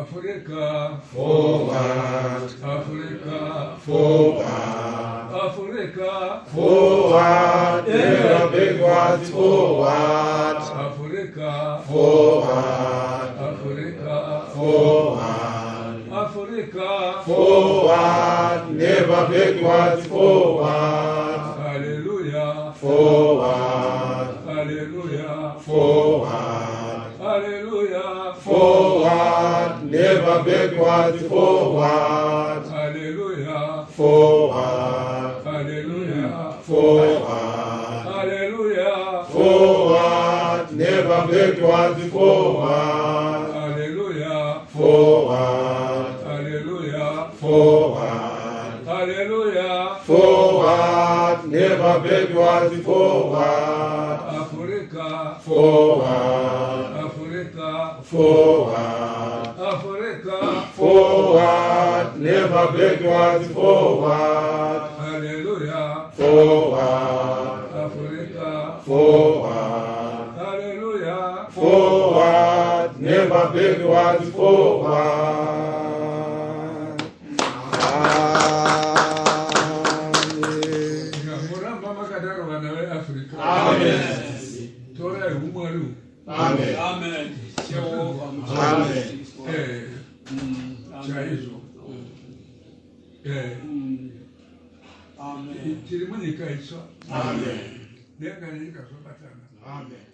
Africa, forward, Africa, forward, Africa, forward, never backwards, forward, Africa, forward, Africa, forward, Africa, forward, never backwards, forward, Hallelujah, forward, Hallelujah, forward, Hallelujah, forward, never backwards, forward, Hallelujah, forward, Hallelujah, forward, Hallelujah, forward, never backwards, forward, Hallelujah, forward, Hallelujah, forward, Hallelujah, forward, never backwards, forward, Africa, forward, Africa, forward, Africa, forward, never backwards, forward, Hallelujah, forward, Africa, forward, Hallelujah, forward, never backwards, forward. Amen. Amen. Amen. Amen. Amen. Amen.